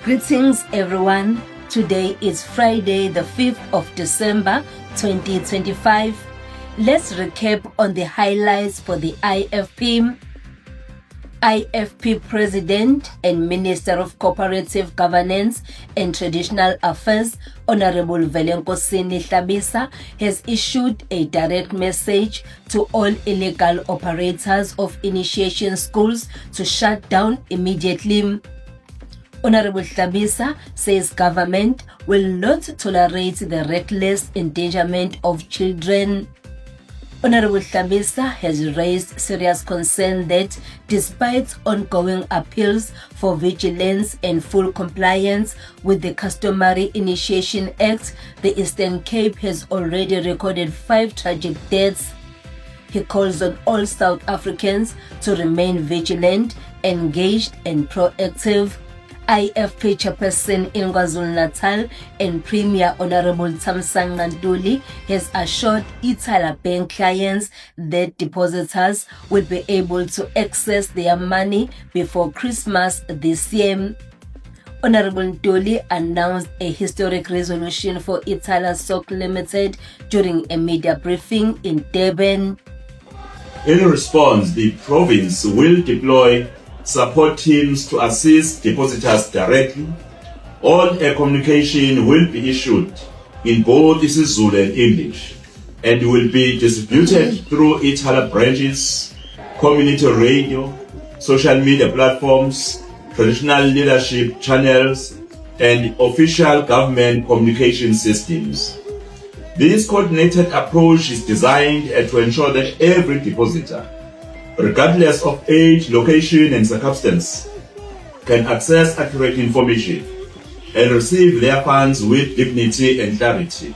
Greetings everyone. Today is Friday the 5th of December 2025. Let's recap on the highlights for the IFP. IFP President and Minister of Cooperative Governance and Traditional Affairs, Honorable Velenkosini Hlabisa, has issued a direct message to all illegal operators of initiation schools to shut down immediately. Honorable Hlabisa says government will not tolerate the reckless endangerment of children. Honorable Hlabisa has raised serious concern that despite ongoing appeals for vigilance and full compliance with the Customary Initiation Act, the Eastern Cape has already recorded 5 tragic deaths. He calls on all South Africans to remain vigilant, engaged and proactive. IFP Chairperson in KwaZulu-Natal and Premier Honorable Thamsanqa Ntuli has assured Ithala Bank clients that depositors will be able to access their money before Christmas this year. Honorable Ntuli announced a historic resolution for Ithala Stock Limited during a media briefing in Durban. In response, the province will deploy support teams to assist depositors directly. All air communication will be issued in both isiZulu and English and will be distributed through Ithala branches, community radio, social media platforms, traditional leadership channels, and official government communication systems. This coordinated approach is designed to ensure that every depositor, regardless of age, location, and circumstance, can access accurate information and receive their funds with dignity and clarity.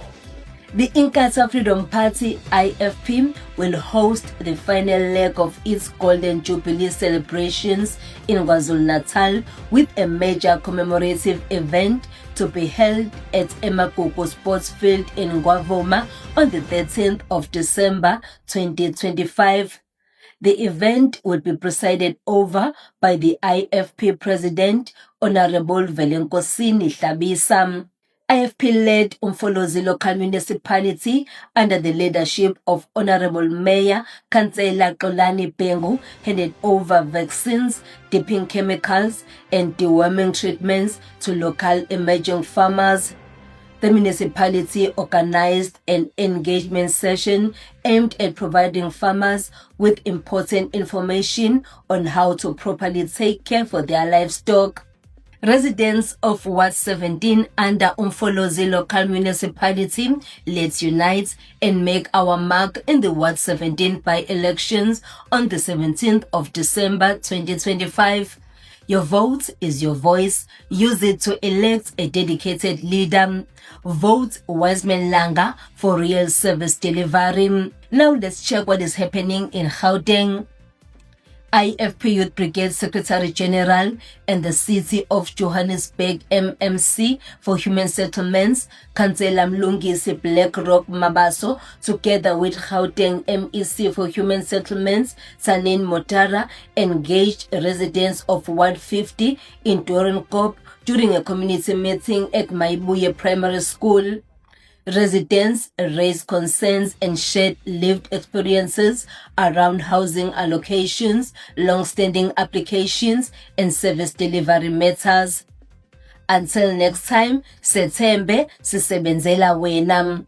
The Inkatha Freedom Party IFP will host the final leg of its Golden Jubilee celebrations in KwaZulu-Natal with a major commemorative event to be held at Emagugu Sports Field in Gwavuma on the 13th of December 2025. The event will be presided over by the IFP President, Honorable Velenkosini Hlabisa. IFP-led Umfolozi Local Municipality under the leadership of Honorable Mayor Khansela Xolani Bhengu handed over vaccines, dipping chemicals and deworming treatments to local emerging farmers. The municipality organized an engagement session aimed at providing farmers with important information on how to properly take care for their livestock. Residents of Ward 17 under Umfolozi Local Municipality, let's unite and make our mark in the Ward 17 by-elections on the 17th of December 2025. Your vote is your voice. Use it to elect a dedicated leader. Vote Wiseman Langa for real service delivery. Now let's check what is happening in Gauteng. IFP Youth Brigade Secretary General and the City of Johannesburg MMC for Human Settlements, Khansela Mlungisi Blackrock Mabaso, together with Gauteng MEC for Human Settlements, Sanin Motara, engaged residents of Ward 50 in Doornkop during a community meeting at Maibuye Primary School. Residents raised concerns and shared lived experiences around housing allocations, long-standing applications, and service delivery matters. Until next time, Sethembe sisebenzela wena.